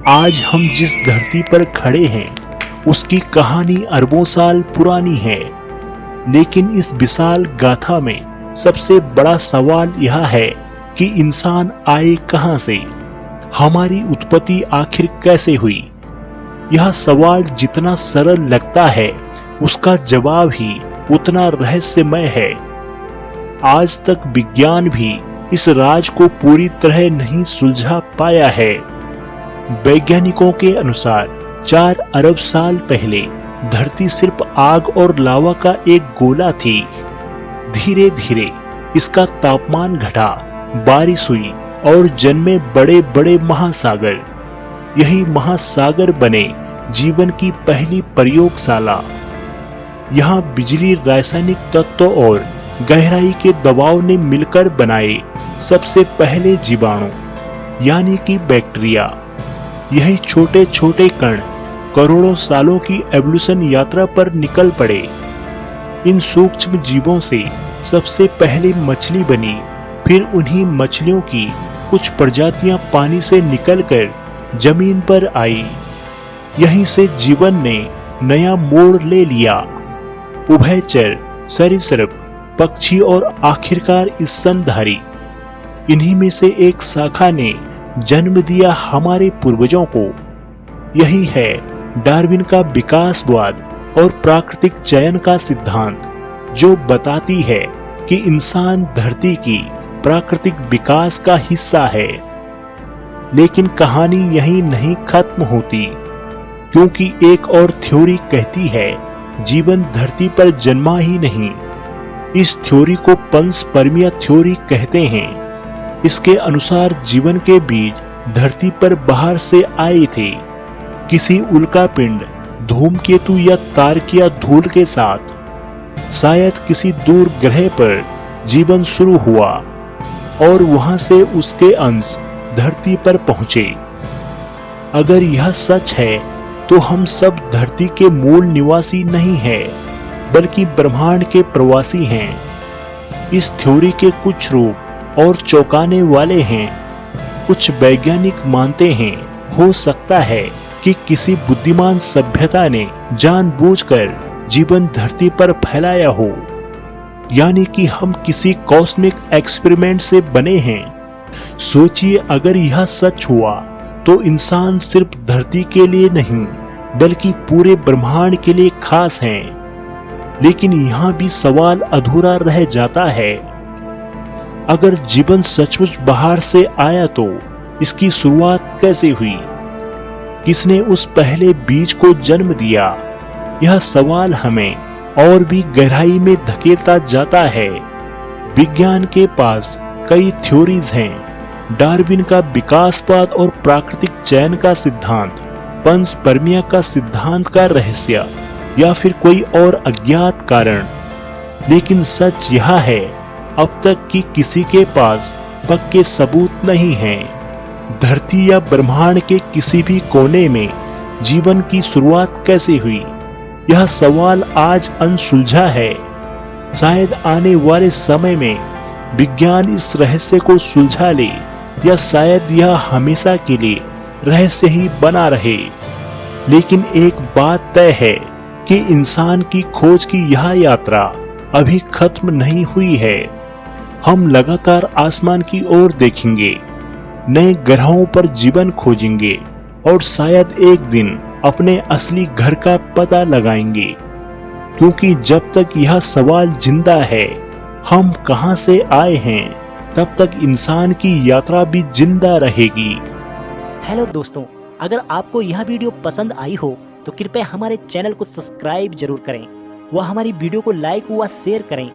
आज हम जिस धरती पर खड़े हैं उसकी कहानी अरबों साल पुरानी है, लेकिन इस विशाल गाथा में सबसे बड़ा सवाल यह है कि इंसान आए कहां से, हमारी उत्पत्ति आखिर कैसे हुई। यह सवाल जितना सरल लगता है उसका जवाब ही उतना रहस्यमय है। आज तक विज्ञान भी इस राज को पूरी तरह नहीं सुलझा पाया है। वैज्ञानिकों के अनुसार 4 अरब साल पहले धरती सिर्फ आग और लावा का एक गोला थी। धीरे धीरे इसका तापमान घटा, बारिश हुई और जन्मे बड़े बड़े महासागर। यही महासागर बने जीवन की पहली प्रयोगशाला। यहाँ बिजली, रासायनिक तत्व और गहराई के दबाव ने मिलकर बनाए सबसे पहले जीवाणु यानी कि बैक्टीरिया। यही छोटे छोटे कण करोड़ों सालों की एवोल्यूशन यात्रा पर निकल पड़े। इन सूक्ष्म जीवों से सबसे पहले मछली बनी, फिर उन्हीं मछलियों की कुछ प्रजातियां पानी से निकलकर जमीन पर आई। यहीं से जीवन ने नया मोड़ ले लिया। उभयचर, सरीसृप, पक्षी और आखिरकार स्तनधारी, इन्हीं में से एक शाखा ने जन्म दिया हमारे पूर्वजों को। यही है डार्विन का विकासवाद और प्राकृतिक चयन का सिद्धांत, जो बताती है कि इंसान धरती की प्राकृतिक विकास का हिस्सा है। लेकिन कहानी यहीं नहीं खत्म होती, क्योंकि एक और थ्योरी कहती है जीवन धरती पर जन्मा ही नहीं। इस थ्योरी को पंचपर्मीय थ्योरी कहते हैं। इसके अनुसार जीवन के बीज धरती पर बाहर से आए थे, किसी उल्कापिंड, धूमकेतु या तारकीय धूल के साथ। शायद किसी दूर ग्रह पर जीवन शुरू हुआ और वहां से उसके अंश धरती पर पहुंचे। अगर यह सच है तो हम सब धरती के मूल निवासी नहीं हैं, बल्कि ब्रह्मांड के प्रवासी हैं। इस थ्योरी के कुछ रूप और चौंकाने वाले हैं। कुछ वैज्ञानिक मानते हैं हो सकता है कि किसी बुद्धिमान सभ्यता ने जानबूझकर जीवन धरती पर फैलाया हो, यानी कि हम किसी कॉस्मिक एक्सपेरिमेंट से बने हैं। सोचिए, अगर यह सच हुआ तो इंसान सिर्फ धरती के लिए नहीं बल्कि पूरे ब्रह्मांड के लिए खास हैं। लेकिन यहाँ भी सवाल अधूरा रह जाता है। अगर जीवन सचमुच बाहर से आया तो इसकी शुरुआत कैसे हुई? किसने उस पहले बीज को जन्म दिया? यह सवाल हमें और भी गहराई में धकेलता जाता है। विज्ञान के पास कई थ्योरीज हैं। डार्विन का विकासवाद और प्राकृतिक चयन का सिद्धांत, पंचपर्मीय का सिद्धांत का रहस्य, या फिर कोई और अज्ञात कारण। लेकिन सच यह है, अब तक कि किसी के पास पक्के सबूत नहीं हैं। धरती या ब्रह्मांड के किसी भी कोने में जीवन की शुरुआत कैसे हुई, यह सवाल आज अनसुलझा है। शायद आने वाले समय में विज्ञान इस रहस्य को सुलझा ले, या शायद यह हमेशा के लिए रहस्य ही बना रहे। लेकिन एक बात तय है कि इंसान की खोज की यह यात्रा अभी खत्म नहीं हुई है। हम लगातार आसमान की ओर देखेंगे, नए ग्रहों पर जीवन खोजेंगे और शायद एक दिन अपने असली घर का पता लगाएंगे। क्योंकि जब तक यह सवाल जिंदा है, हम कहां से आए हैं, तब तक इंसान की यात्रा भी जिंदा रहेगी। हेलो दोस्तों, अगर आपको यह वीडियो पसंद आई हो तो कृपया हमारे चैनल को सब्सक्राइब जरूर करें व हमारी वीडियो को लाइक व शेयर करें